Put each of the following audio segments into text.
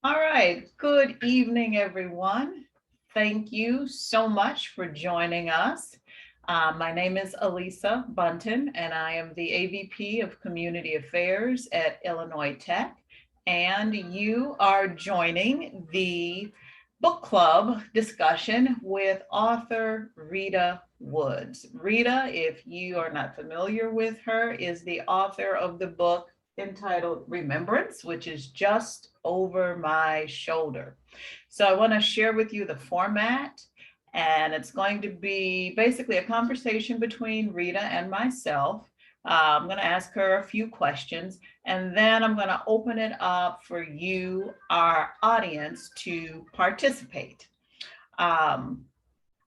All right. Good evening, everyone. Thank you so much for joining us. My name is Elisa Bunton, and I am the AVP of Community Affairs at Illinois Tech. And you are joining the book club discussion with author Rita Woods. Rita, if you are not familiar with her, is the author of the book entitled Remembrance, which is just over my shoulder. So I want to share with you the format, and it's going to be basically a conversation between Rita and myself. I'm going to ask her a few questions, and then I'm going to open it up for you, our audience, to participate. Um,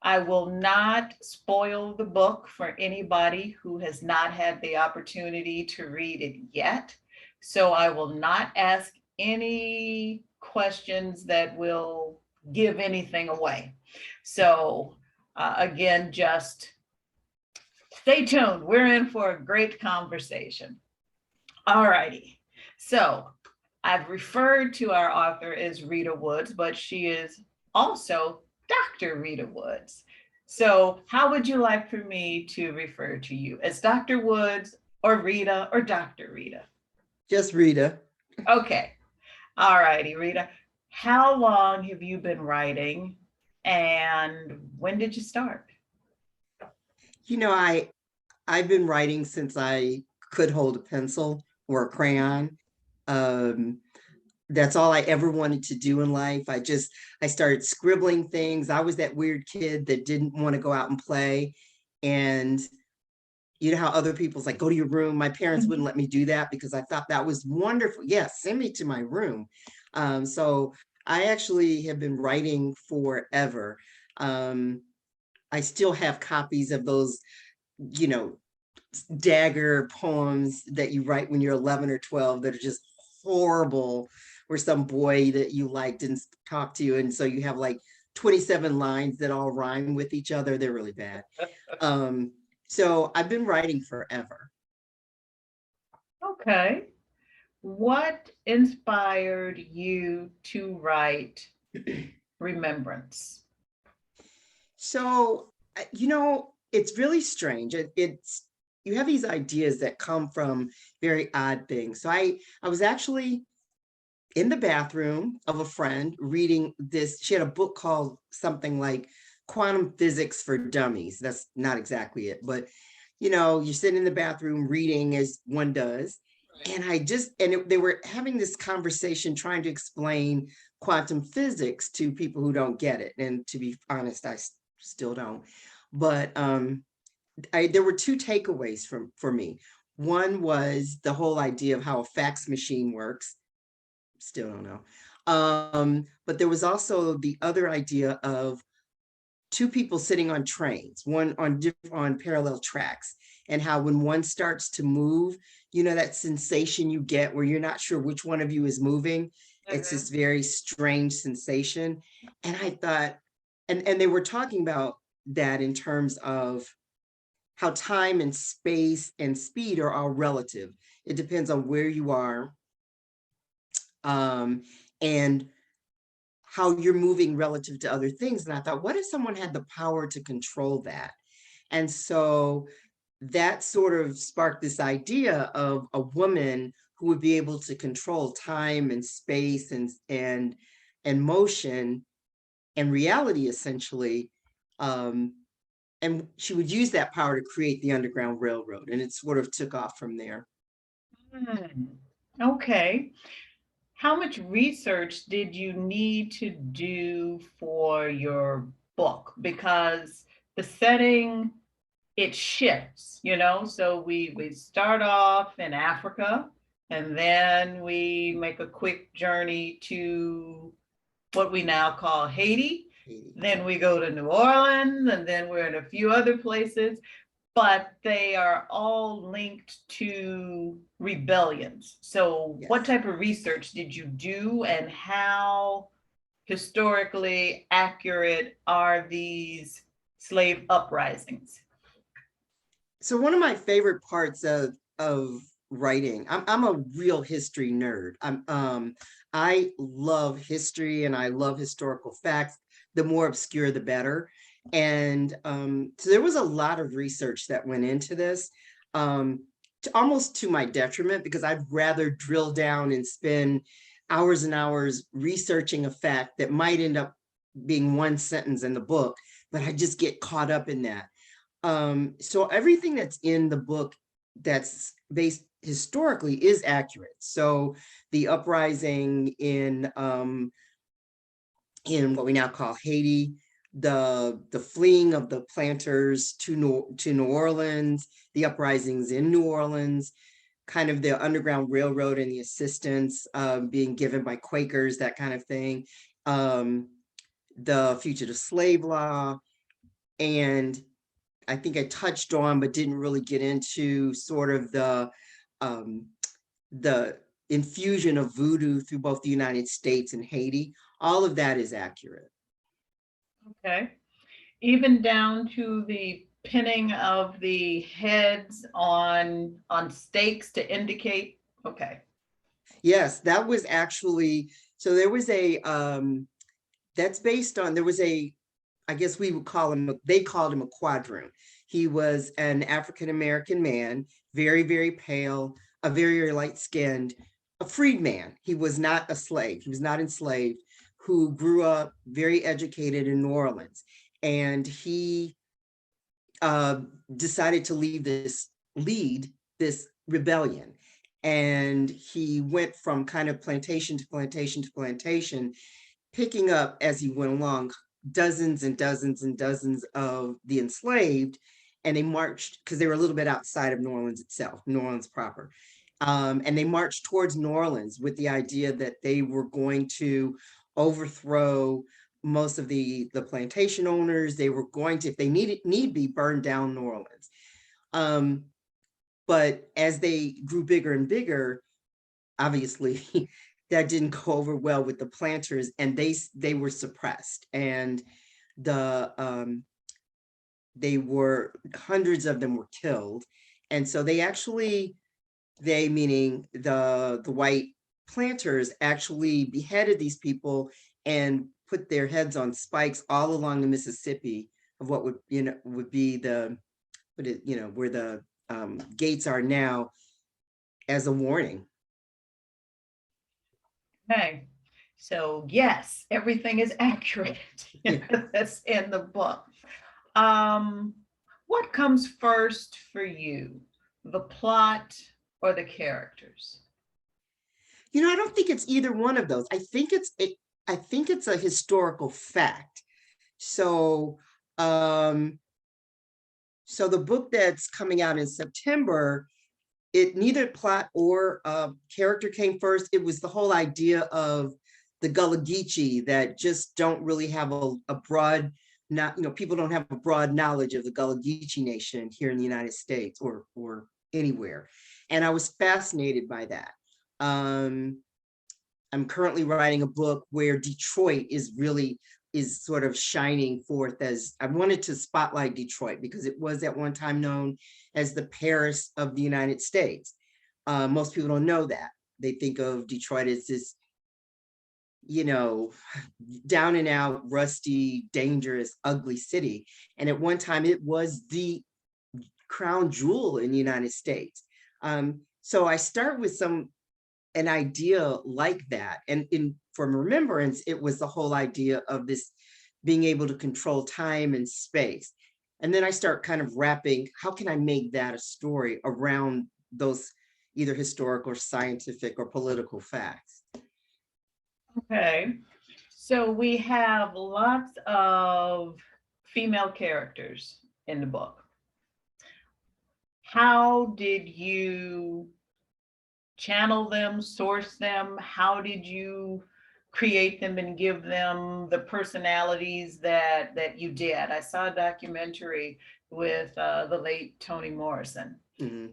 I will not spoil the book for anybody who has not had the opportunity to read it yet. So I will not ask any questions that will give anything away. So, again, just stay tuned. We're in for a great conversation. All righty. So, I've referred to our author as Rita Woods, but she is also Dr. Rita Woods. So, how would you like for me to refer to you? As Dr. Woods or Rita or Dr. Rita? Just Rita. Okay. All righty, Rita. How long have you been writing and when did you start? You know, I've been writing since I could hold a pencil or a crayon. Um, that's all I ever wanted to do in life. I started scribbling things. I was that weird kid that didn't want to go out and play. And you know how other people's like, go to your room. My parents wouldn't let me do that because I thought that was wonderful. Yes, send me to my room. So I actually have been writing forever. Um, I still have copies of those, you know, dagger poems that you write when you're 11 or 12 that are just horrible, where some boy that you liked didn't talk to you. And so you have like 27 lines that all rhyme with each other. They're really bad. Um, so I've been writing forever. Okay. What inspired you to write Remembrance? So, it's really strange. It's you have these ideas that come from very odd things. I was actually in the bathroom of a friend reading this. She had a book called something like Quantum Physics for Dummies. That's not exactly it, but you're sitting in the bathroom reading as one does. And they were having this conversation trying to explain quantum physics to people who don't get it. And to be honest, still don't. But there were two takeaways for me. One was the whole idea of how a fax machine works. Still don't know. But there was also the other idea of two people sitting on trains, one on parallel tracks, and how when one starts to move, that sensation you get where you're not sure which one of you is moving. It's this Mhm. very strange sensation. And I thought, and they were talking about that in terms of how time and space and speed are all relative. It depends on where you are, um, and how you're moving relative to other things. And I thought, what if someone had the power to control that? And so that sort of sparked this idea of a woman who would be able to control time and space and motion and reality essentially. Um, and she would use that power to create the Underground Railroad, and it sort of took off from there. Hmm. Okay. How much research did you need to do for your book? Because the setting, it shifts, So we start off in Africa, and then we make a quick journey to what we now call Haiti. Then we go to New Orleans, and then we're in a few other places, but they are all linked to rebellions. So, what Yes. type of research did you do, and how historically accurate are these slave uprisings? So one of my favorite parts of writing. I'm a real history nerd. I love history and I love historical facts. The more obscure, the better. And so there was a lot of research that went into this, almost to my detriment, because I'd rather drill down and spend hours and hours researching a fact that might end up being one sentence in the book, but I just get caught up in that. So everything that's in the book that's based historically is accurate. So the uprising in what we now call Haiti, the fleeing of the planters to New Orleans, the uprisings in New Orleans, kind of the Underground Railroad and the assistance being given by Quakers, that kind of thing, the fugitive slave law, and I think I touched on, but didn't really get into sort of um, the infusion of voodoo through both the United States and Haiti. All of that is accurate. Okay. Even down to the pinning of the heads on stakes to indicate, okay. Yes, that was actually, so there was that's based on, there was I guess we would call him, they called him a quadroon. He was an African-American man, very, very pale, a very, very light-skinned, a freedman. He was not a slave. He was not enslaved, who grew up very educated in New Orleans. And he decided to lead this rebellion. And he went from kind of plantation to plantation to plantation, picking up as he went along dozens and dozens and dozens of the enslaved, and they marched because they were a little bit outside of New Orleans itself, New Orleans proper. And they marched towards New Orleans with the idea that they were going to overthrow most of the plantation owners. They were going to, if they need be, burn down New Orleans. But as they grew bigger and bigger, obviously that didn't go over well with the planters, and they were suppressed, and they were, hundreds of them were killed. And so they meaning the white planters, actually beheaded these people and put their heads on spikes all along the Mississippi of what would be where the gates are now, as a warning. Okay. So yes, everything is accurate. That's in the book. What comes first for you, the plot or the characters? I don't think it's either one of those. I think it's a historical fact. So, so the book that's coming out in September, it neither plot or character came first. It was the whole idea of the Gullah Geechee that just don't really have a broad, not, people don't have a broad knowledge of the Gullah Geechee Nation here in the United States or anywhere. And I was fascinated by that. I'm currently writing a book where Detroit is sort of shining forth, as I wanted to spotlight Detroit because it was at one time known as the Paris of the United States. Most people don't know that. They think of Detroit as this, down and out, rusty, dangerous, ugly city. And at one time it was the crown jewel in the United States. So I start with an idea like that. And from Remembrance, it was the whole idea of this being able to control time and space. And then I start kind of wrapping, how can I make that a story around those either historical or scientific or political facts? Okay. So we have lots of female characters in the book. How did you channel them, source them? How did you create them and give them the personalities that you did? I saw a documentary with the late Toni Morrison,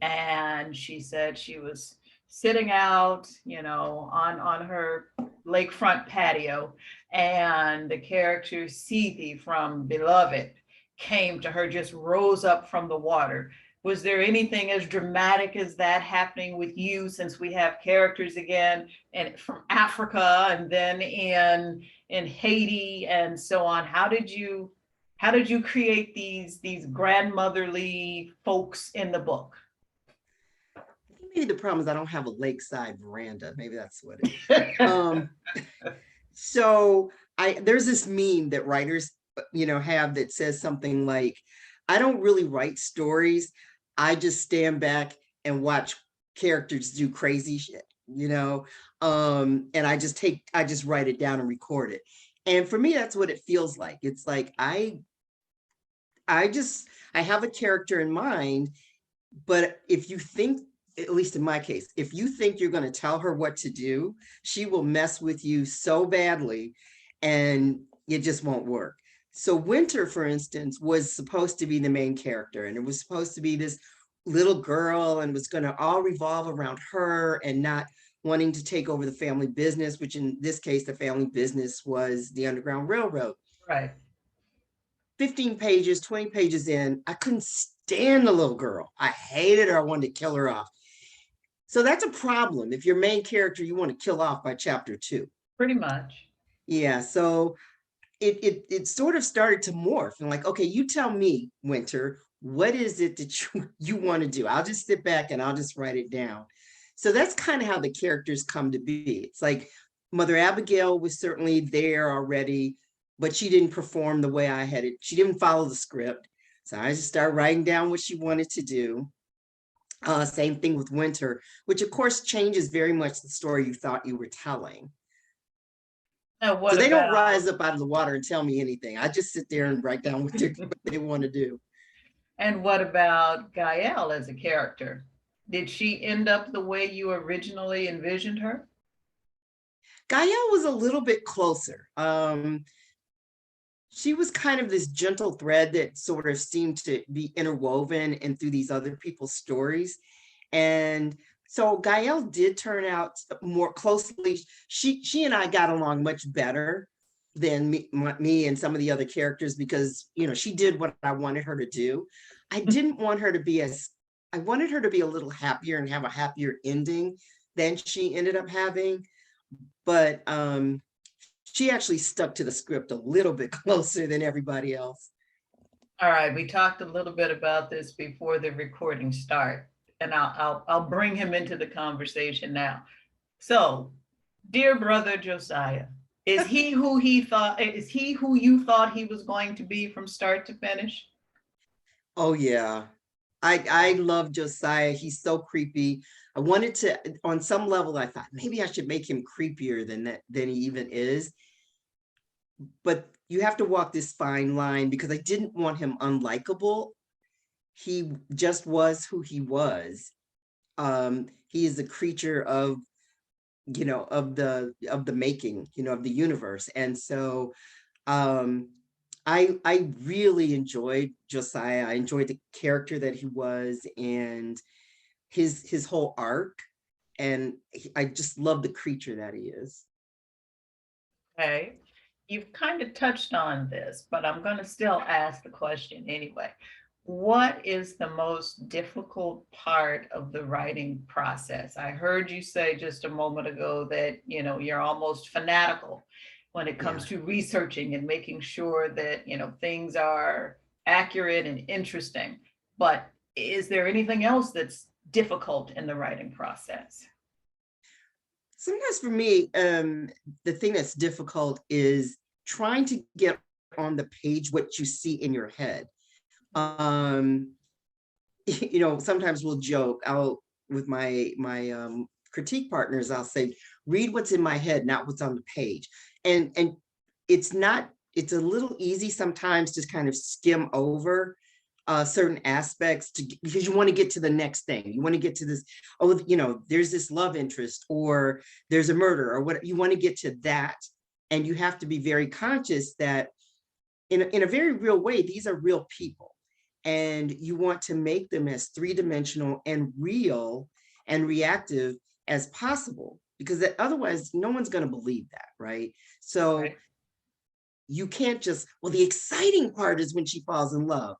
and she said she was sitting out, on her lakefront patio, and the character Seethy from Beloved came to her, just rose up from the water Was there anything as dramatic as that happening with you, since we have characters again and from Africa and then in Haiti and so on? How did you create these grandmotherly folks in the book? I think maybe the problem is I don't have a lakeside veranda. Maybe that's what it is. Um, so there's this meme that writers, have that says something like, I don't really write stories. I just stand back and watch characters do crazy shit. And I just write it down and record it. And for me, that's what it feels like. It's like I have a character in mind, but if you think, at least in my case, if you think you're going to tell her what to do, she will mess with you so badly and it just won't work. So Winter, for instance, was supposed to be the main character, and it was supposed to be this little girl and was going to all revolve around her and not wanting to take over the family business, which in this case, the family business was the Underground Railroad. Right. 15 pages, 20 pages in, I couldn't stand the little girl. I hated her. I wanted to kill her off. So that's a problem. If your main character you want to kill off by chapter 2. Pretty much. Yeah. So it sort of started to morph and like, okay, you tell me, Winter, what is it that you want to do? I'll just sit back and I'll just write it down. So that's kind of how the characters come to be. It's like Mother Abigail was certainly there already, but she didn't perform the way I had it. She didn't follow the script. So I just started writing down what she wanted to do. Same thing with Winter, which of course changes very much the story you thought you were telling. Now, So what they don't about, rise up out of the water and tell me anything. I just sit there and write down what they want to do. and what about Gael as a character? Did she end up the way you originally envisioned her? Gael was a little bit closer. She was kind of this gentle thread that sort of seemed to be interwoven and through these other people's stories. And so Gael did turn out more closely. She and I got along much better than me and some of the other characters because she did what I wanted her to do. I didn't want her to be I wanted her to be a little happier and have a happier ending than she ended up having. But she actually stuck to the script a little bit closer than everybody else. All right, we talked a little bit about this before the recording start, and I'll bring him into the conversation now. So, dear brother Josiah, is he who you thought he was going to be from start to finish? Oh yeah. I love Josiah. He's so creepy. I wanted to, on some level, I thought maybe I should make him creepier than he even is. But you have to walk this fine line because I didn't want him unlikable. He just was who he was. He is a creature of the making, of the universe. And so I really enjoyed Josiah. I enjoyed the character that he was and his whole arc. And I just love the creature that he is. Okay. You've kind of touched on this, but I'm going to still ask the question anyway. What is the most difficult part of the writing process? I heard you say just a moment ago that, you're almost fanatical when it comes Yeah. to researching and making sure that, things are accurate and interesting. But is there anything else that's difficult in the writing process? Sometimes for me, the thing that's difficult is trying to get on the page what you see in your head. Um, sometimes we'll joke. With my critique partners, I'll say, read what's in my head, not what's on the page. And it's not. It's a little easy sometimes to kind of skim over certain aspects because you want to get to the next thing. You want to get to this. Oh, there's this love interest, or there's a murder, or what. You want to get to that, and you have to be very conscious that in a very real way, these are real people. And you want to make them as three-dimensional and real and reactive as possible, because otherwise no one's going to believe that, right? So Right. you can't just, well, the exciting part is when she falls in love.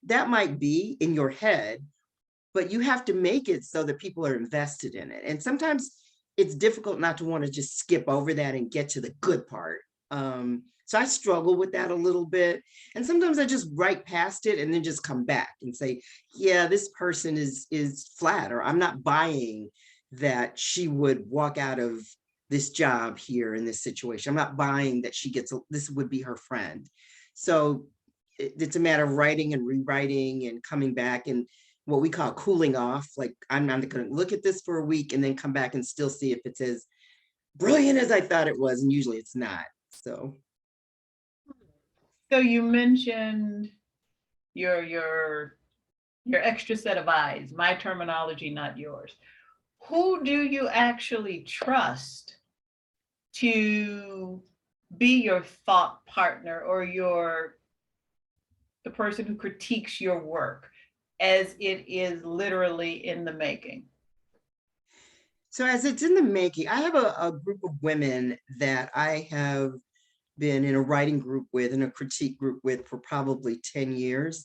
That might be in your head, but you have to make it so that people are invested in it. And sometimes it's difficult not to want to just skip over that and get to the good part. So I struggle with that a little bit. And sometimes I just write past it and then just come back and say, yeah, this person is flat, or I'm not buying that she would walk out of this job here in this situation. I'm not buying that this would be her friend. So it's a matter of writing and rewriting and coming back and what we call cooling off. Like, I'm not going to look at this for a week and then come back and still see if it's as brilliant as I thought it was. And usually it's not. So you mentioned your extra set of eyes, my terminology, not yours. Who do you actually trust to be your thought partner, or the person who critiques your work as it is literally in the making? So as it's in the making, I have a group of women that I have been in a writing group with and a critique group with for probably 10 years.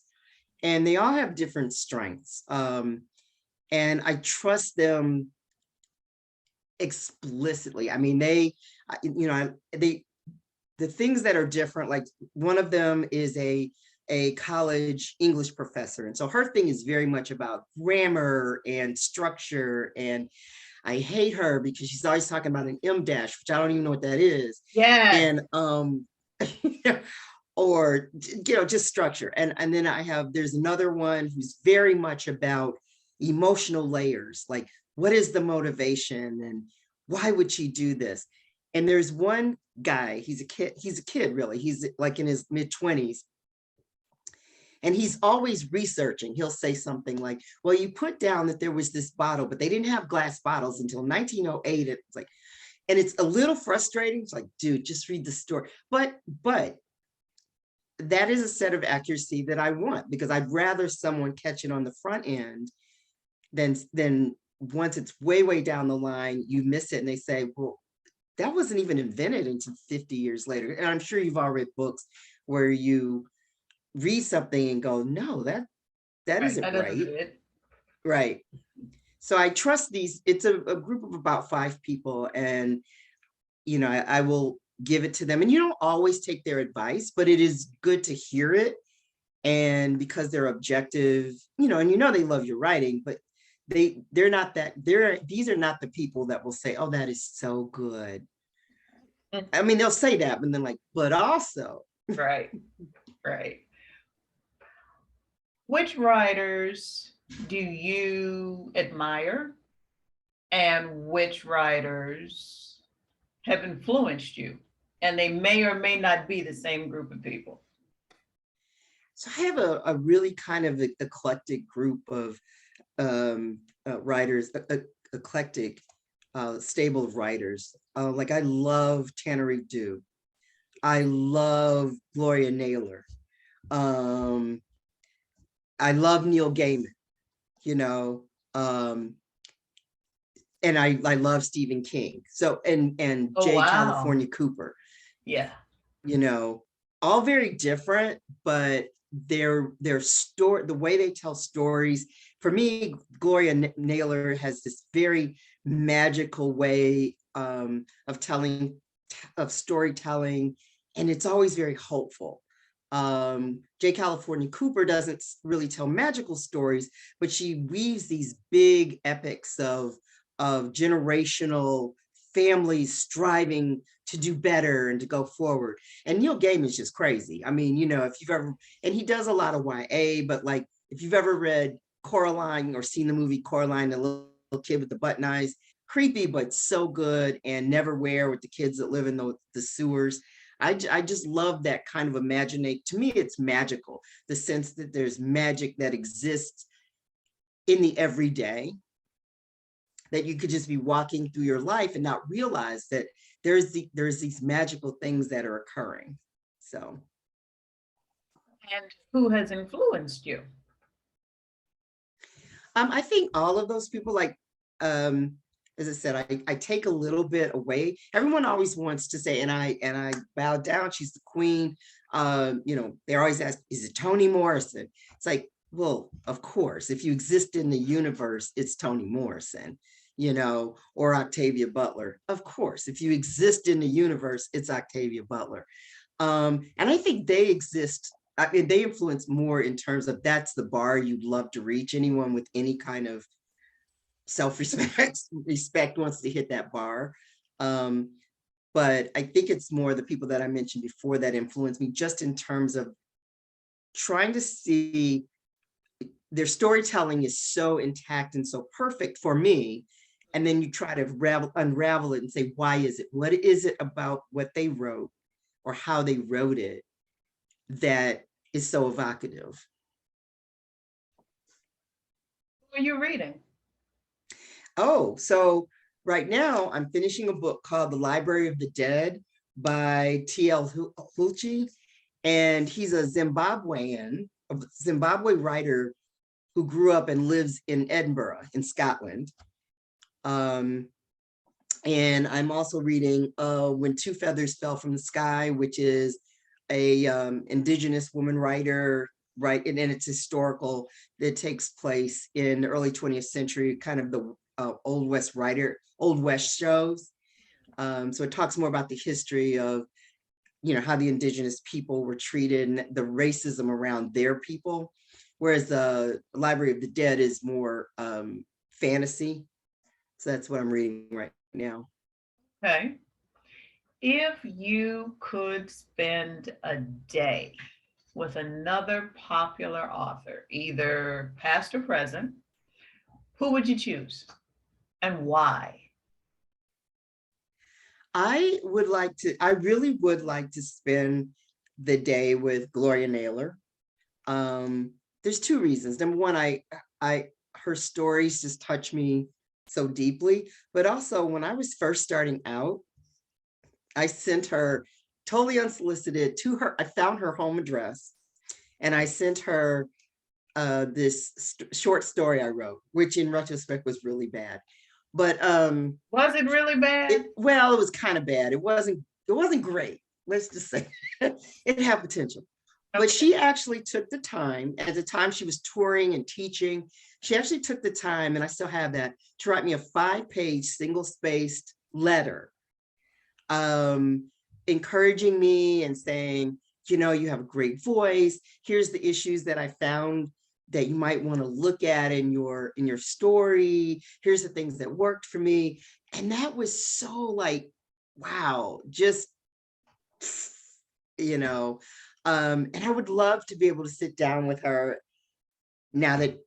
And they all have different strengths. And I trust them explicitly. I mean, the things that are different, like one of them is a college English professor. And so her thing is very much about grammar and structure. And I hate her because she's always talking about an M dash, which I don't even know what that is. Yeah. And or just structure. And then there's another one who's very much about emotional layers, like what is the motivation and why would she do this? And there's one guy, he's a kid really, he's like in his mid-20s, and he's always researching. He'll say something like, well, you put down that there was this bottle, but they didn't have glass bottles until 1908. It's like, and it's a little frustrating. It's like, dude, just read the story. But that is a set of accuracy that I want, because I'd rather someone catch it on the front end than once it's way, way down the line, you miss it and they say, well, that wasn't even invented until 50 years later. And I'm sure you've all read books where you read something and go, no, that isn't right. Right. So I trust these. It's a group of about 5 people, and I will give it to them. And you don't always take their advice, but it is good to hear it. And because they're objective, and they love your writing, but these are not the people that will say, oh, that is so good. I mean, they'll say that, but then like, but also. Right. Which writers do you admire, and which writers have influenced you? And they may or may not be the same group of people. So I have a really kind of eclectic group of writers, eclectic stable of writers. Like I love Tanner Dew. I love Gloria Naylor. I love Neil Gaiman, and I love Stephen King. So and J. Wow. California Cooper. Yeah. All very different, but their story, the way they tell stories. For me, Gloria Naylor has this very magical way of storytelling, and it's always very hopeful. J. California Cooper doesn't really tell magical stories, but she weaves these big epics of generational families striving to do better and to go forward. And Neil Gaiman is just crazy. I mean, if you've ever, and he does a lot of YA, but like if you've ever read Coraline or seen the movie Coraline, the little kid with the button eyes, creepy, but so good, and Neverwhere with the kids that live in the sewers. I just love that kind of imagination. To me, it's magical, the sense that there's magic that exists in the everyday, that you could just be walking through your life and not realize that there's these magical things that are occurring. So. And who has influenced you? I think all of those people, like, as I said, I take a little bit away. Everyone always wants to say, and I bow down, she's the queen. They always ask, is it Toni Morrison? It's like, well, of course, if you exist in the universe, it's Toni Morrison, or Octavia Butler. Of course, if you exist in the universe, it's Octavia Butler. And I think they exist, I mean, they influence more in terms of that's the bar you'd love to reach. Anyone with any kind of self-respect respect wants to hit that bar. Um, but I think it's more the people that I mentioned before that influence me, just in terms of trying to see their storytelling is so intact and so perfect for me. And then you try to unravel it and say, why is it? What is it about what they wrote or how they wrote it that is so evocative? What are you reading? Oh, so right now I'm finishing a book called The Library of the Dead by T.L. Hulci. And he's a Zimbabwe writer who grew up and lives in Edinburgh in Scotland. And I'm also reading When Two Feathers Fell from the Sky, which is a indigenous woman writer, right? And it's historical. That takes place in the early 20th century, kind of the Old West shows. So it talks more about the history of, how the indigenous people were treated and the racism around their people. Whereas the Library of the Dead is more fantasy. So that's what I'm reading right now. Okay. If you could spend a day with another popular author, either past or present, who would you choose and why? I really would like to spend the day with Gloria Naylor. There's two reasons. Number one, her stories just touch me so deeply, but also when I was first starting out, I sent her totally unsolicited to her. I found her home address and I sent her this short story I wrote, which in retrospect was really bad. But Was it really bad? it was kind of bad. It wasn't great. Let's just say it had potential. But Okay. she actually took the time, at the time she was touring and teaching, she actually took the time, and I still have that, to write me a 5-page single-spaced letter, encouraging me and saying, you have a great voice. Here's the issues that I found that you might want to look at in your story. Here's the things that worked for me. And that was so like, wow, just, and I would love to be able to sit down with her now that,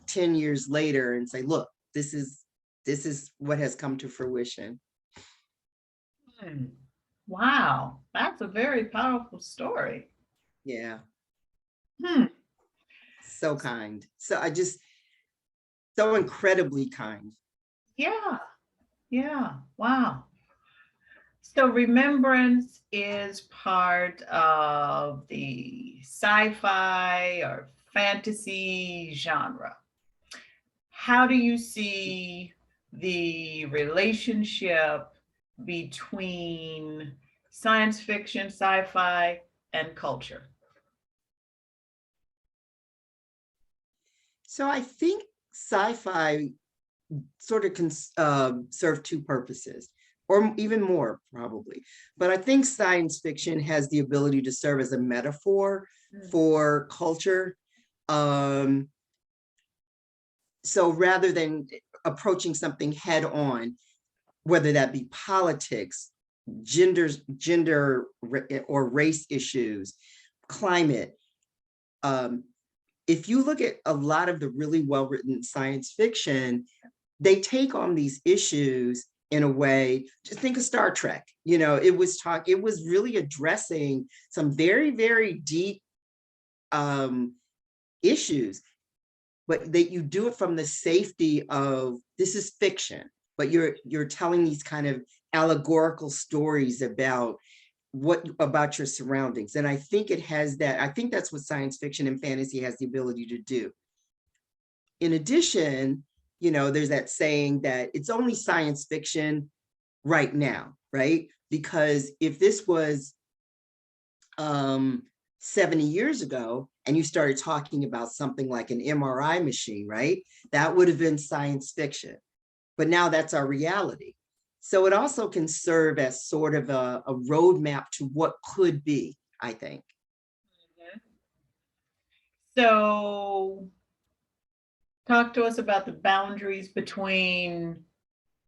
10 years later and say, look, this is what has come to fruition. Hmm. Wow, that's a very powerful story. Yeah. Hmm. So kind. So incredibly kind. Yeah, yeah. Wow. So Remembrance is part of the sci-fi or fantasy genre. How do you see the relationship between science fiction, sci-fi, and culture? So I think sci-fi sort of can serve two purposes, or even more probably. But I think science fiction has the ability to serve as a metaphor for culture. So rather than approaching something head on, whether that be politics, gender or race issues, climate, if you look at a lot of the really well-written science fiction, they take on these issues in a way, just think of Star Trek, it was really addressing some very, very deep issues, but that you do it from the safety of, this is fiction, but you're telling these kind of allegorical stories about your surroundings. And I think I think that's what science fiction and fantasy has the ability to do. In addition, there's that saying that it's only science fiction right now, right? Because if this was 70 years ago and you started talking about something like an MRI machine, right? That would have been science fiction, but now that's our reality. So it also can serve as sort of a roadmap to what could be, I think. So talk to us about the boundaries between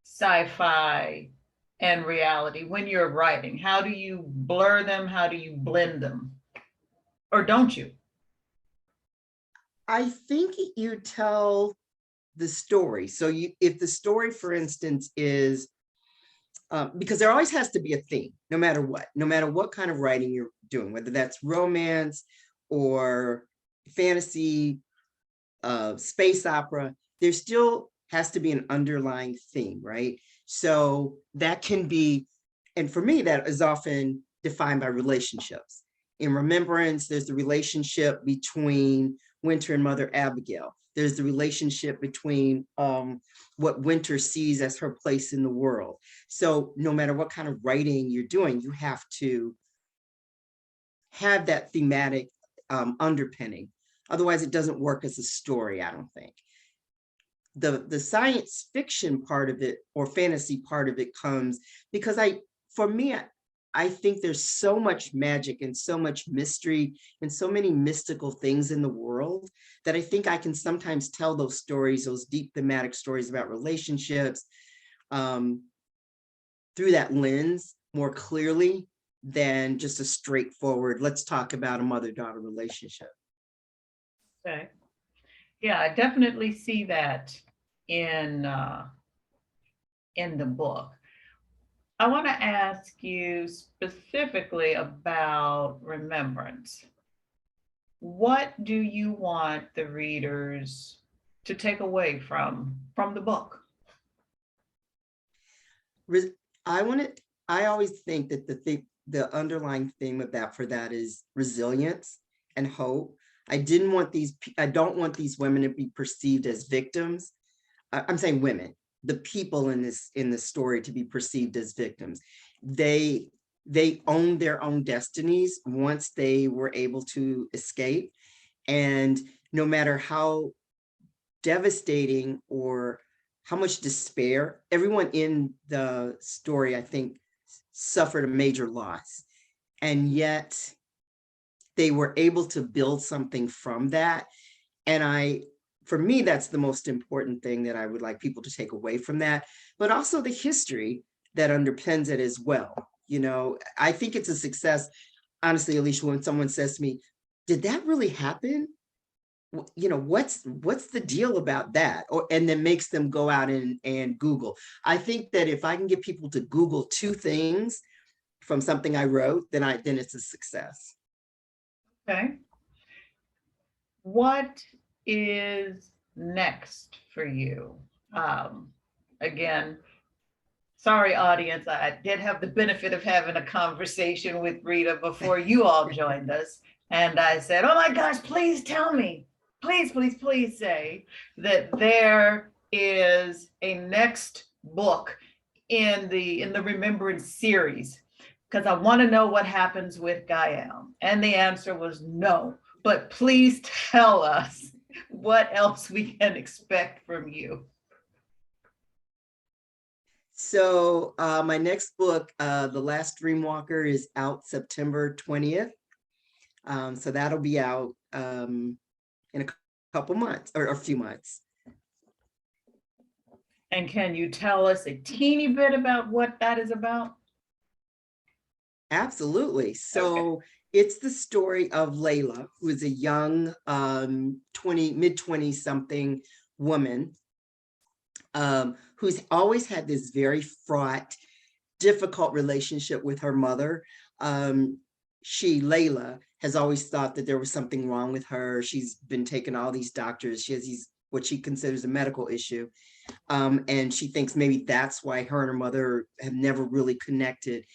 sci-fi and reality when you're writing. How do you blur them? How do you blend them? Or don't you? I think you tell the story. So if the story, for instance, is because there always has to be a theme, no matter what kind of writing you're doing, whether that's romance or fantasy, space opera, there still has to be an underlying theme, right? So that can be, and for me, that is often defined by relationships. In Remembrance, there's the relationship between Winter and Mother Abigail. There's the relationship between what Winter sees as her place in the world. So no matter what kind of writing you're doing, you have to have that thematic underpinning. Otherwise, it doesn't work as a story, I don't think. The science fiction part of it or fantasy part of it comes because for me, I think there's so much magic and so much mystery and so many mystical things in the world that I think I can sometimes tell those stories, those deep thematic stories about relationships through that lens more clearly than just a straightforward, let's talk about a mother-daughter relationship. Okay. Yeah, I definitely see that in the book. I want to ask you specifically about Remembrance. What do you want the readers to take away from the book? I want to, I always think that the underlying theme of that for that is resilience and hope. I don't want these women to be perceived as victims. I'm saying women, the people in this story to be perceived as victims. They own their own destinies once they were able to escape. And no matter how devastating or how much despair, everyone in the story, I think, suffered a major loss. And yet they were able to build something from that. And for me, that's the most important thing that I would like people to take away from that, but also the history that underpins it as well. You know, I think it's a success, honestly, Alicia, when someone says to me, did that really happen? You know, what's the deal about that? And then makes them go out and Google. I think that if I can get people to Google two things from something I wrote, then it's a success. Okay. What is next for you? Again, sorry, audience, I did have the benefit of having a conversation with Rita before you all joined us. And I said, oh my gosh, please tell me, please, please, please say that there is a next book in the Remembrance series, because I want to know what happens with Gael. And the answer was no. But please tell us what else we can expect from you. So my next book, The Last Dreamwalker, is out September 20th. So that'll be out in a couple months or a few months. And can you tell us a teeny bit about what that is about? Absolutely. So it's the story of Layla, who is a young mid-20 something woman who's always had this very fraught, difficult relationship with her mother. Layla, has always thought that there was something wrong with her. She's been taking all these doctors. She has what she considers a medical issue. And she thinks maybe that's why her and her mother have never really connected.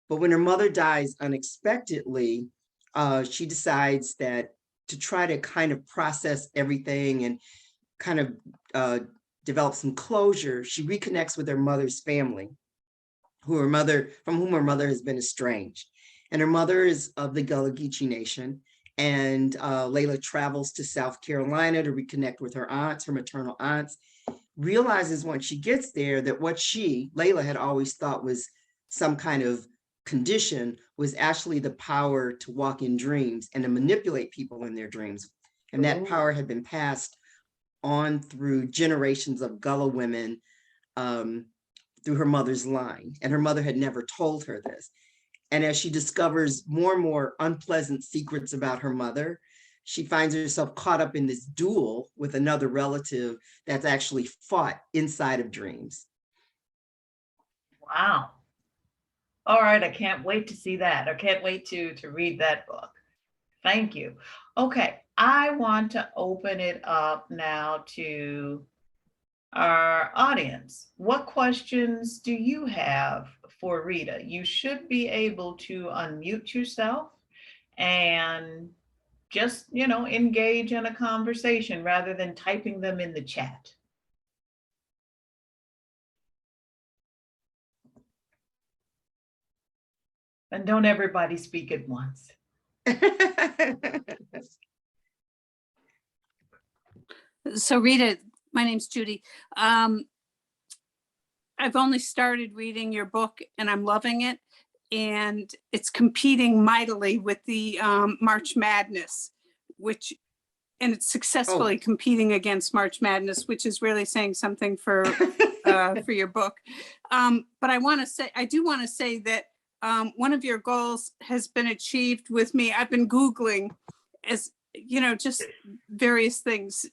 But when her mother dies unexpectedly, she decides that to try to kind of process everything and kind of develop some closure, she reconnects with her mother's family, from whom her mother has been estranged. And her mother is of the Gullah Geechee Nation. And Layla travels to South Carolina to reconnect with her aunts, her maternal aunts, realizes once she gets there that what Layla, had always thought was some kind of condition was actually the power to walk in dreams and to manipulate people in their dreams. And that power had been passed on through generations of Gullah women through her mother's line. And her mother had never told her this. And as she discovers more and more unpleasant secrets about her mother, she finds herself caught up in this duel with another relative that's actually fought inside of dreams. Wow. All right, I can't wait to see that. I can't wait to read that book. Thank you. Okay, I want to open it up now to our audience. What questions do you have for Rita? You should be able to unmute yourself and just, engage in a conversation rather than typing them in the chat. And don't everybody speak at once. So Rita, my name's Judy. I've only started reading your book and I'm loving it. And it's competing mightily with the March Madness, and it's successfully competing against March Madness, which is really saying something for your book. But I do want to say that one of your goals has been achieved with me. I've been Googling as, just various things,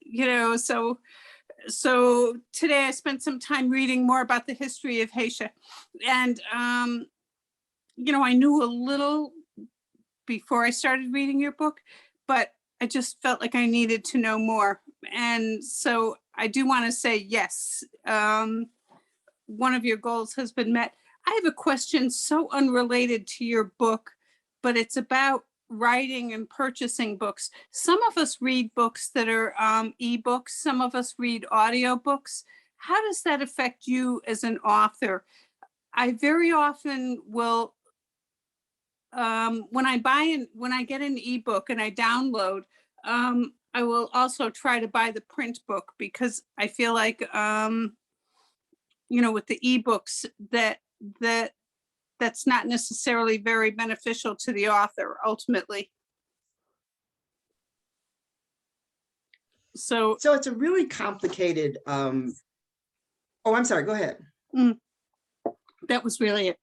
so today I spent some time reading more about the history of Haitian. And, I knew a little before I started reading your book, but I just felt like I needed to know more. And so I do want to say, yes, one of your goals has been met. I have a question so unrelated to your book, but it's about writing and purchasing books. Some of us read books that are ebooks. Some of us read audiobooks. How does that affect you as an author? I very often will, when I get an ebook and I download, I will also try to buy the print book because I feel like, with the ebooks that's not necessarily very beneficial to the author ultimately. So it's a really complicated, I'm sorry, go ahead. That was really it.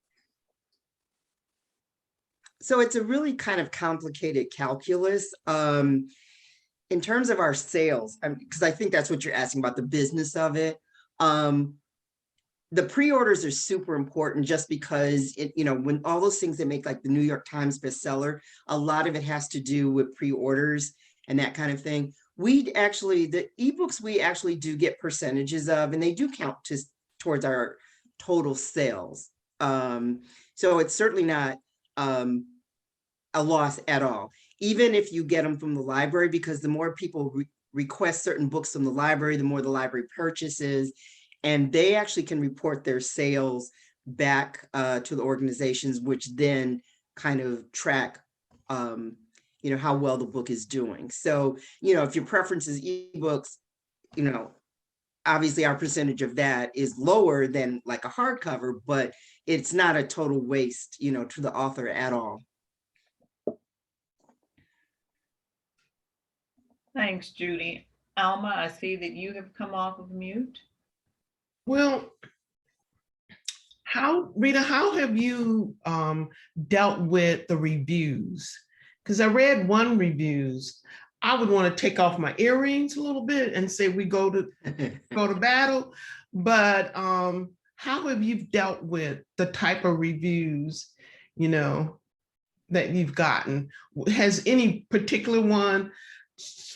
So it's a really kind of complicated calculus in terms of our sales, because I think that's what you're asking about, the business of it. The pre-orders are super important just because when all those things that make like the New York Times bestseller, a lot of it has to do with pre-orders and that kind of thing. The ebooks we actually do get percentages of, and they do count towards our total sales. So it's certainly not a loss at all, even if you get them from the library, because the more people request certain books from the library, the more the library purchases, and they actually can report their sales back to the organizations, which then kind of track how well the book is doing. So, if your preference is ebooks, obviously our percentage of that is lower than like a hardcover, but it's not a total waste, to the author at all. Thanks, Judy. Alma, I see that you have come off of mute. Well, Rita, how have you dealt with the reviews? Because I read one reviews. I would want to take off my earrings a little bit and say we go to battle. But how have you dealt with the type of reviews, that you've gotten? Has any particular one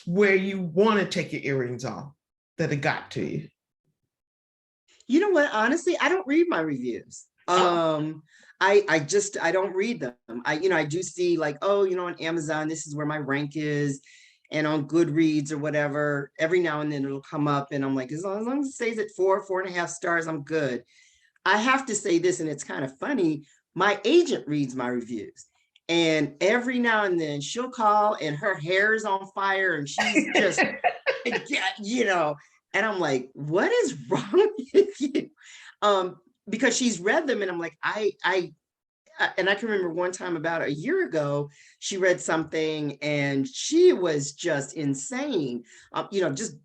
where you want to take your earrings off that it got to you? You know what? Honestly, I don't read my reviews. I don't read them. I do see like, on Amazon, this is where my rank is. And on Goodreads or whatever, every now and then it'll come up and I'm like, as long as it stays at 4.5 stars, I'm good. I have to say this, and it's kind of funny. My agent reads my reviews. And every now and then she'll call and her hair is on fire and she's just, you know, and I'm like, what is wrong with you? Because she's read them and I'm like, and I can remember one time about a year ago, she read something and she was just insane, you know, just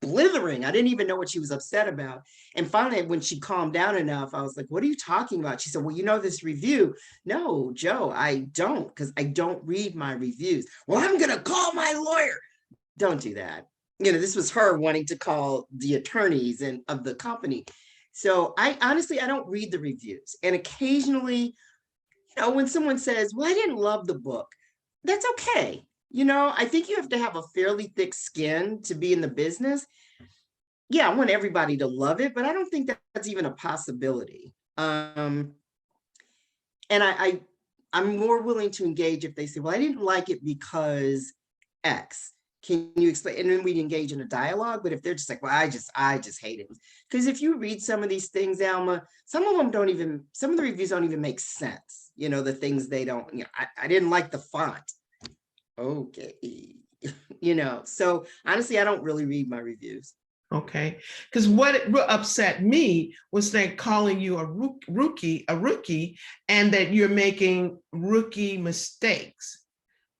blithering. I didn't even know what she was upset about. And finally, when she calmed down enough, I was like, what are you talking about? She said, well, you know, this review. No, Joe, I don't, because I don't read my reviews. Well, I'm going to call my lawyer. Don't do that. You know, this was her wanting to call the attorneys and of the company. So I honestly, I don't read the reviews. And occasionally, you know, when someone says, well, I didn't love the book, that's okay. You know, I think you have to have a fairly thick skin to be in the business. Yeah, I want everybody to love it, but I don't think that's even a possibility. And I'm more willing to engage if they say, well, I didn't like it because X. Can you explain? And then we engage in a dialogue. But if they're just like, well, I just hate it. Because if you read some of these things, Alma, some of them don't even, some of the reviews don't even make sense. You know, the things they don't, you know, I didn't like the font. Okay. You know, so honestly, I don't really read my reviews. Okay, because what upset me was that calling you a rookie, and that you're making rookie mistakes.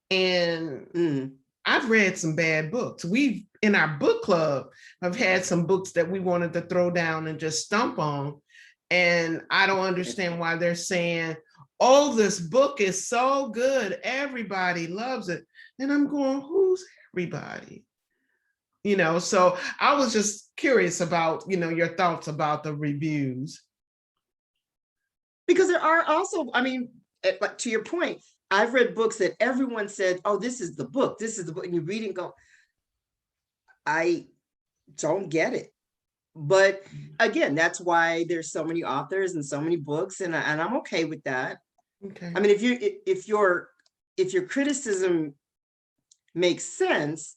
And I've read some bad books. We've, in our book club, have had some books that we wanted to throw down and just stomp on. And I don't understand why they're saying, oh, this book is so good, everybody loves it. And I'm going, who's everybody? You know, so I was just curious about, you know, your thoughts about the reviews. Because there are also, I mean, like to your point, I've read books that everyone said, oh, this is the book. This is the book. And you read and go, I don't get it. But again, that's why there's so many authors and so many books, and I'm okay with that. Okay. I mean, if your criticism makes sense,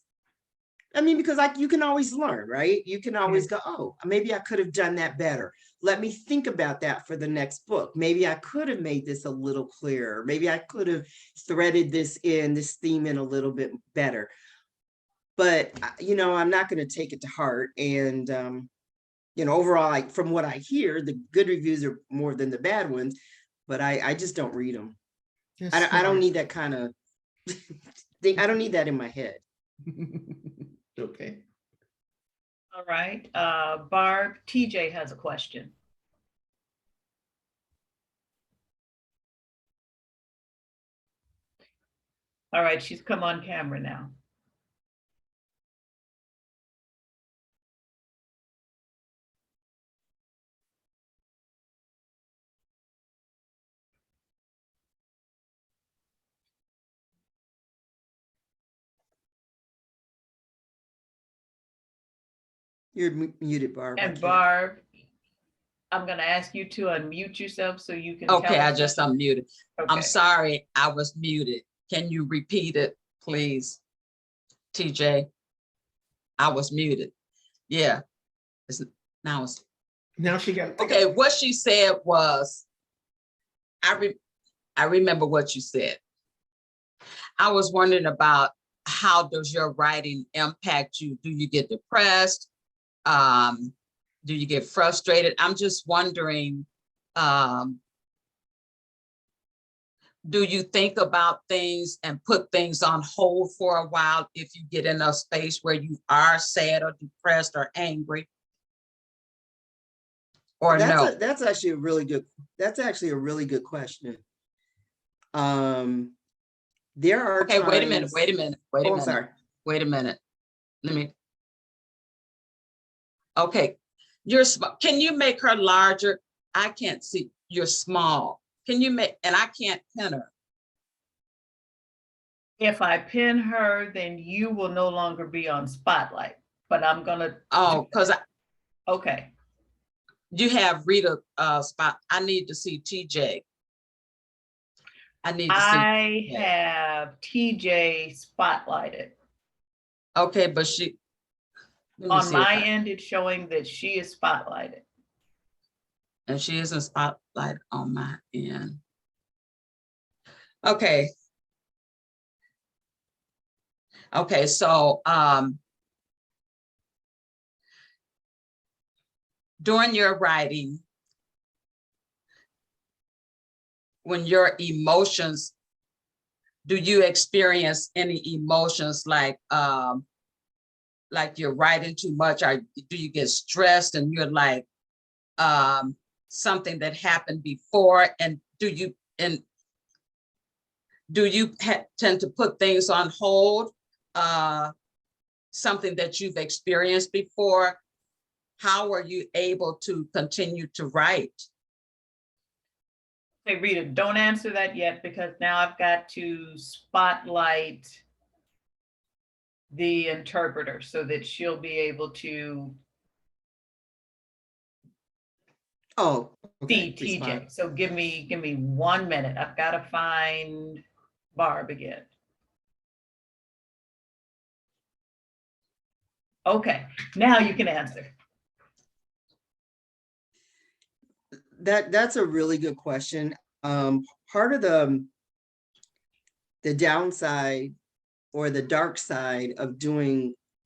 I mean, because you can always learn, right? You can always go, oh, maybe I could have done that better. Let me think about that for the next book. Maybe I could have made this a little clearer. Maybe I could have threaded this theme in a little bit better. But, you know, I'm not going to take it to heart. And, you know, overall, like from what I hear, the good reviews are more than the bad ones, but I just don't read them. I don't need that kind of thing. I don't need that in my head. Okay. All right, Barb, TJ has a question. All right, she's come on camera now. You're muted, Barb. And Barb, I'm going to ask you to unmute yourself so you can. Okay, I just unmuted. Okay. I'm sorry, I was muted. Can you repeat it, please? TJ, I was muted. Yeah. Now she got. Okay, what she said was, I remember what you said. I was wondering about how does your writing impact you? Do you get depressed? Do you get frustrated? I'm just wondering, do you think about things and put things on hold for a while if you get in a space where you are sad or depressed or angry? Or no? That's actually a really good question. There are okay, times... wait a minute. I'm sorry. Wait a minute. Okay, you're small. Can you make her larger? I can't see. You're small. Can you make, and I can't pin her. If I pin her, then you will no longer be on Spotlight, but I'm gonna. Oh, because okay. You have Rita spot. I need to see TJ. I have TJ spotlighted. Okay, but on my end, it's showing that she is spotlighted. And she isn't spotlighted on my end. Okay. Okay, so during your writing, when your emotions, do you experience any emotions like you're writing too much, or do you get stressed and you're like something that happened before, and do you tend to put things on hold, something that you've experienced before? How are you able to continue to write? Hey, Rita, don't answer that yet, because now I've got to spotlight the interpreter so that she'll be able to Oh, see okay, respond. TJ. So give me 1 minute. I've got to find Barb again. Okay, now you can answer. That's a really good question. Part of the downside or the dark side of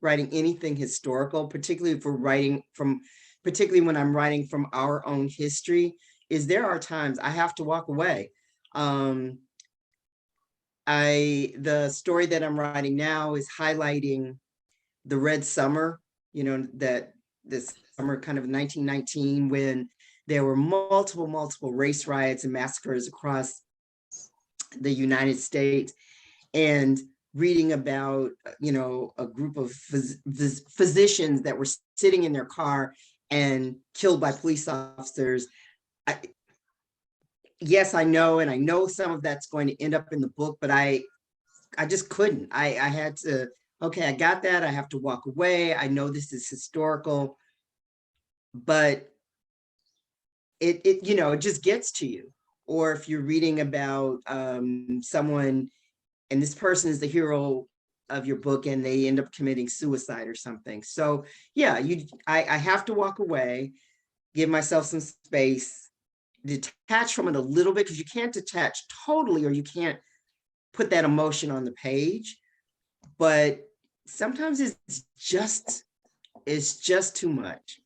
writing anything historical, particularly if we're writing from, particularly when I'm writing from our own history, is there are times I have to walk away. The story that I'm writing now is highlighting the Red Summer, that this summer kind of 1919, when there were multiple race riots and massacres across the United States, and reading about, a group of physicians that were sitting in their car and killed by police officers. Yes, I know, and I know some of that's going to end up in the book, but I just couldn't. I had to, okay, I got that. I have to walk away. I know this is historical, but it just gets to you. Or if you're reading about someone, and this person is the hero of your book, and they end up committing suicide or something. So yeah, I have to walk away, give myself some space, detach from it a little bit, because you can't detach totally, or you can't put that emotion on the page. But sometimes it's just too much.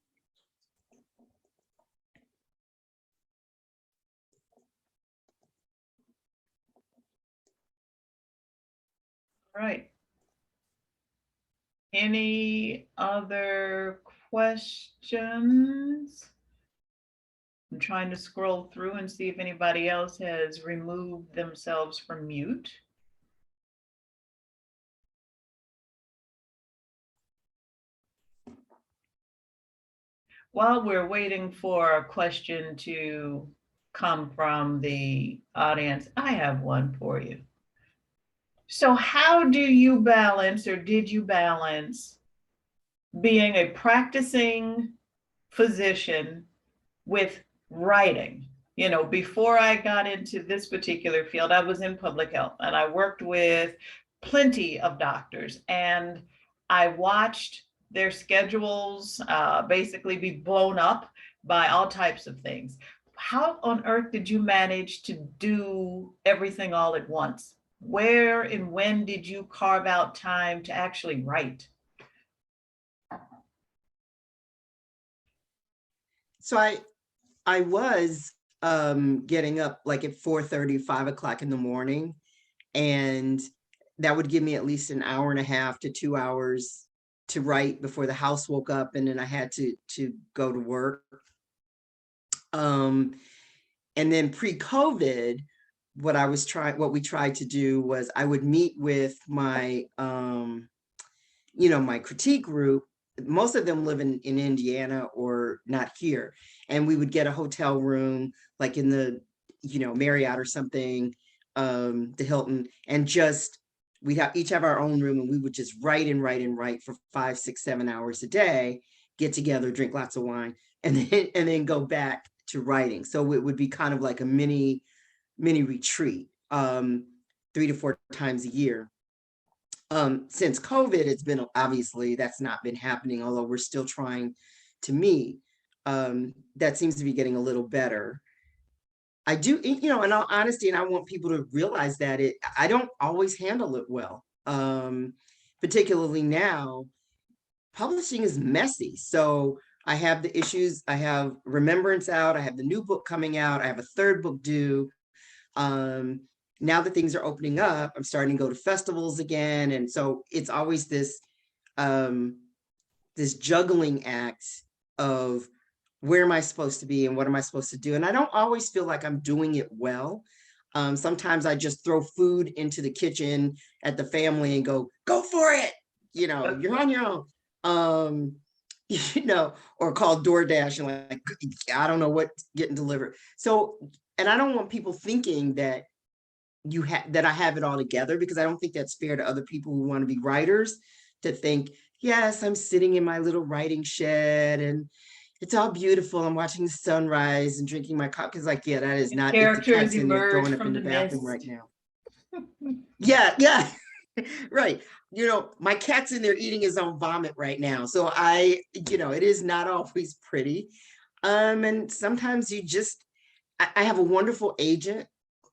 All right. Any other questions? I'm trying to scroll through and see if anybody else has removed themselves from mute. While we're waiting for a question to come from the audience, I have one for you. So how do you balance, or did you balance, being a practicing physician with writing? Before I got into this particular field, I was in public health, and I worked with plenty of doctors, and I watched their schedules basically be blown up by all types of things. How on earth did you manage to do everything all at once? Where and when did you carve out time to actually write? So I was getting up like at 4:30, 5 o'clock in the morning, and that would give me at least an hour and a half to 2 hours to write before the house woke up, and then I had to go to work. And then pre-COVID, what we tried to do was I would meet with my my critique group. Most of them live in Indiana or not here. And we would get a hotel room, like in the, Marriott or something, the Hilton, and we'd each have our own room, and we would just write and write and write for 5, 6, 7 hours a day, get together, drink lots of wine, and then go back to writing. So it would be kind of like a mini retreat, 3 to 4 times a year. Since COVID, it's been, obviously that's not been happening, although we're still trying to meet. That seems to be getting a little better. I do, in all honesty, and I want people to realize that I don't always handle it well. Particularly now, publishing is messy. So I have the issues, I have Remembrance out, I have the new book coming out, I have a third book due. Now that things are opening up, I'm starting to go to festivals again. And so it's always this this juggling act of where am I supposed to be and what am I supposed to do? And I don't always feel like I'm doing it well. Sometimes I just throw food into the kitchen at the family and go for it. You're on your own. Or call DoorDash and like, I don't know what's getting delivered. So, and I don't want people thinking that that I have it all together, because I don't think that's fair to other people who want to be writers, to think, yes, I'm sitting in my little writing shed and it's all beautiful. I'm watching the sunrise and drinking my coffee. Because like, yeah, that is not, it's the Characters cat's in there emerge throwing up from in the the bathroom mist. right now. Yeah. Right. My cat's in there eating his own vomit right now. So it is not always pretty. And sometimes I have a wonderful agent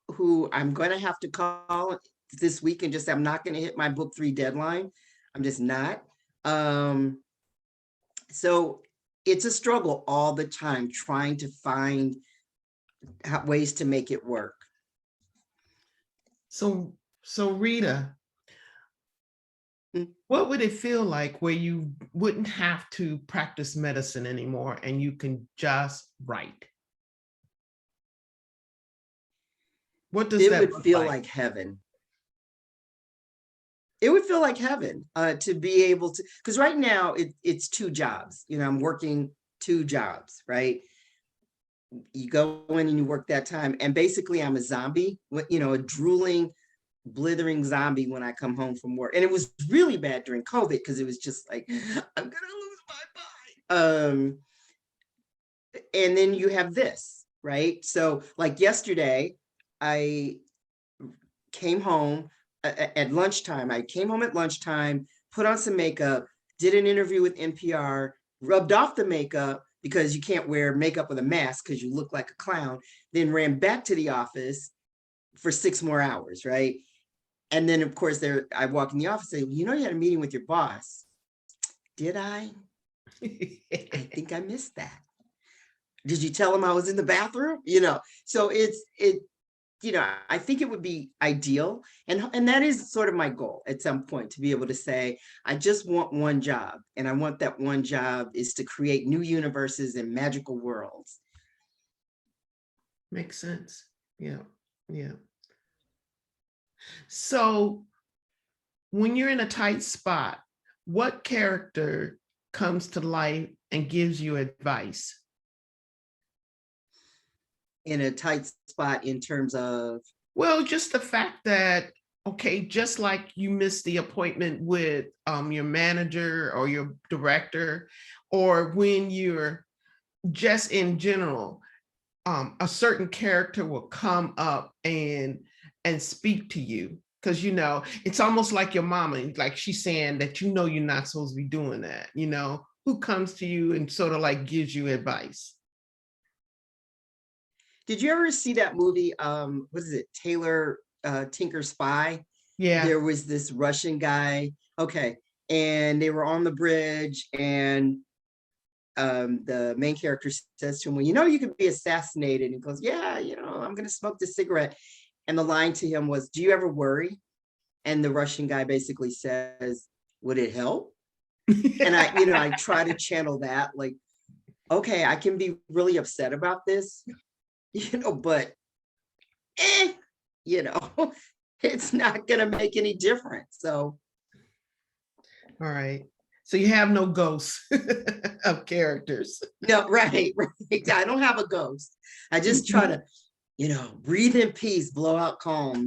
who I'm going to have to call this week and just say, I'm not going to hit my book 3 deadline. I'm just not. So it's a struggle all the time trying to find ways to make it work. So Rita, what would it feel like where you wouldn't have to practice medicine anymore and you can just write? What does that It would look feel like? like heaven. It would feel like heaven to be able to, because right now it's 2 jobs. I'm working 2 jobs, right? You go in and you work that time, and basically I'm a zombie, a drooling, blithering zombie when I come home from work. And it was really bad during COVID because it was just like, I'm gonna lose my mind. And then you have this, right? So like yesterday, I came home at lunchtime. I came home at lunchtime, put on some makeup, did an interview with NPR, rubbed off the makeup because you can't wear makeup with a mask because you look like a clown, then ran back to the office for 6 more hours, right? And then of course I walk in the office and say, you had a meeting with your boss. Did I? I think I missed that. Did you tell him I was in the bathroom? So I think it would be ideal. And that is sort of my goal at some point, to be able to say, I just want one job. And I want that one job is to create new universes and magical worlds. Makes sense. Yeah. So when you're in a tight spot, what character comes to life and gives you advice? In a tight spot in terms of? Well, just the fact that, okay, just like you missed the appointment with your manager or your director, or when you're just in general, a certain character will come up and speak to you. Because, it's almost like your mama, like she's saying that, you're not supposed to be doing that, who comes to you and sort of like gives you advice. Did you ever see that movie? What is it? Taylor Tinker Spy? Yeah. There was this Russian guy. Okay. And they were on the bridge, and the main character says to him, well, you could be assassinated. And he goes, yeah, I'm going to smoke this cigarette. And the line to him was, do you ever worry? And the Russian guy basically says, would it help? And I try to channel that, like, okay, I can be really upset about this, but it's not going to make any difference. So. All right. So you have no ghosts of characters. No, right. I don't have a ghost. I just try to, breathe in peace, blow out calm,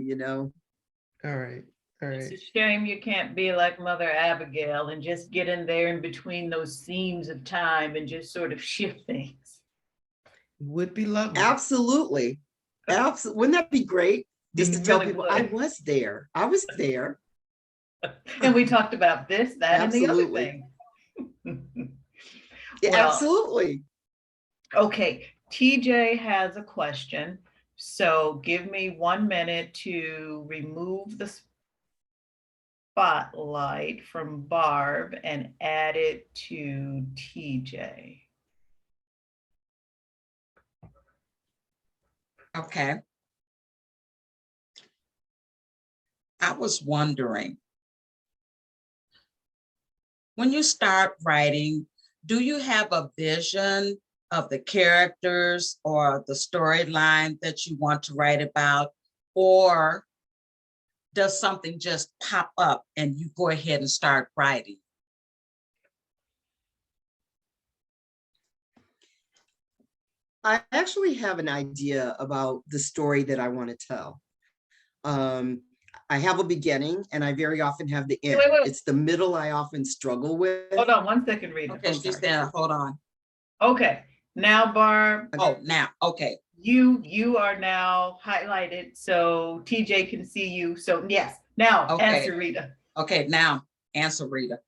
All right. It's a shame you can't be like Mother Abigail and just get in there in between those seams of time and just sort of shift things. Would be lovely. Absolutely. Wouldn't that be great? Just to tell people, I was there. And we talked about this, that, Absolutely. and the other thing. Absolutely. Okay, TJ has a question. So give me 1 minute to remove the spotlight from Barb and add it to TJ. Okay. I was wondering, when you start writing, do you have a vision of the characters or the storyline that you want to write about? Or does something just pop up and you go ahead and start writing? I actually have an idea about the story that I want to tell. Um, I have a beginning and I very often have the end. Wait. It's the middle I often struggle with. Hold on 1 second, Rita. Okay, I'm she sorry. said, hold on. Okay, now Barb, Oh, now, okay. you are now highlighted so TJ can see you. So yes, now Okay. answer Rita. Okay, now answer Rita.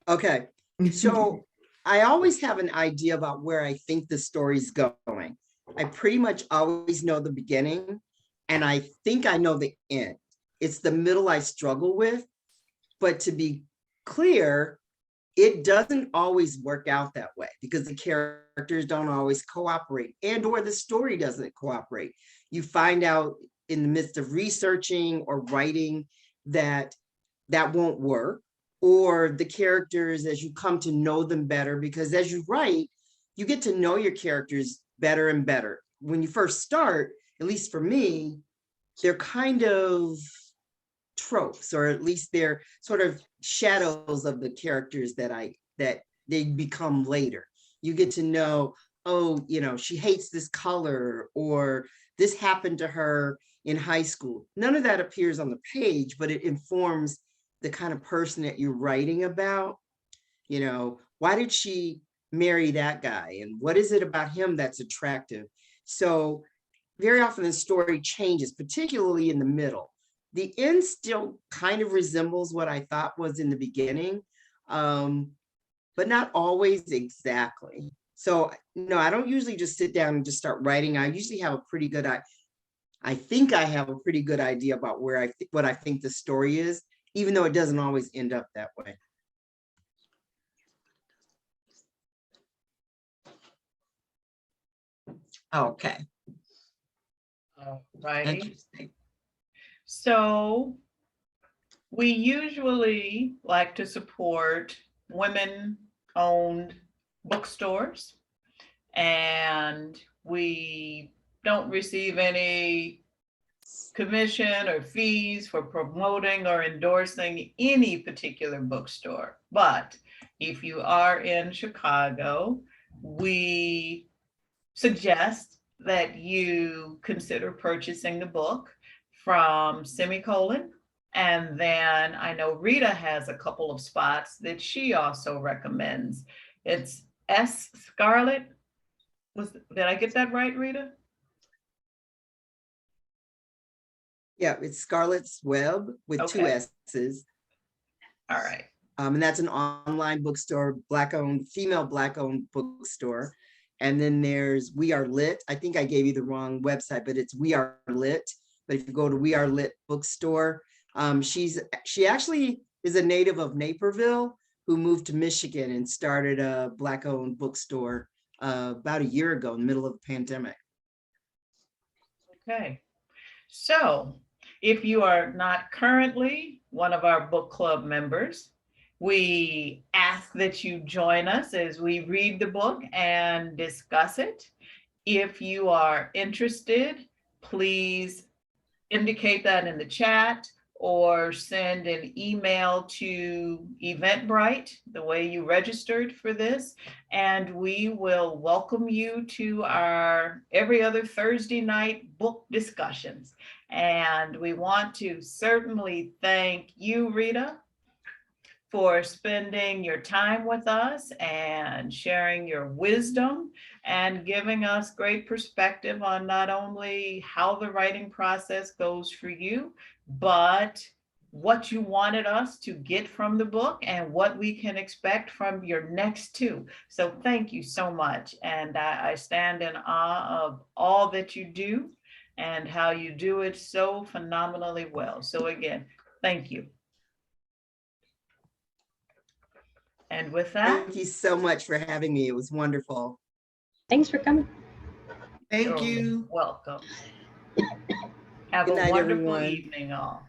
Okay, so I always have an idea about where I think the story's going. I pretty much always know the beginning and I think I know the end. It's the middle I struggle with, but to be clear, it doesn't always work out that way because the characters don't always cooperate and or the story doesn't cooperate. You find out in the midst of researching or writing that that won't work, or the characters as you come to know them better, because as you write, you get to know your characters better and better. When you first start, at least for me, they're kind of tropes, or at least they're sort of shadows of the characters that they become later. You get to know, oh, she hates this color, or this happened to her in high school. None of that appears on the page, but it informs the kind of person that you're writing about. Why did she marry that guy? And what is it about him that's attractive? So very often the story changes, particularly in the middle. The end still kind of resembles what I thought was in the beginning, but not always exactly. So no, I don't usually just sit down and just start writing. I usually have a pretty good, I think I have a pretty good idea about where what I think the story is, even though it doesn't always end up that way. Okay, Righty. interesting. So we usually like to support women-owned bookstores, and we don't receive any commission or fees for promoting or endorsing any particular bookstore. But if you are in Chicago, we suggest that you consider purchasing the book from Semicolon. And then I know Rita has a couple of spots that she also recommends. It's S Scarlet. Did I get that right, Rita? Yeah, it's Scarlet's Web with two Okay. S's. All right. And that's an online bookstore, Black-owned, female Black-owned bookstore. And then there's We Are Lit. I think I gave you the wrong website, but it's We Are Lit. But if you go to We Are Lit bookstore, she actually is a native of Naperville who moved to Michigan and started a Black-owned bookstore about a year ago in the middle of the pandemic. Okay. So if you are not currently one of our book club members, we ask that you join us as we read the book and discuss it. If you are interested, please indicate that in the chat or send an email to Eventbrite, the way you registered for this, and we will welcome you to our every other Thursday night book discussions. And we want to certainly thank you, Rita, for spending your time with us and sharing your wisdom and giving us great perspective on not only how the writing process goes for you, but what you wanted us to get from the book and what we can expect from your next two. So thank you so much. And I stand in awe of all that you do and how you do it so phenomenally well. So again, thank you. And with that, Thank you so much for having me. It was wonderful. Thanks for coming. Thank you're you. welcome. Have Good a night, wonderful everyone. evening all.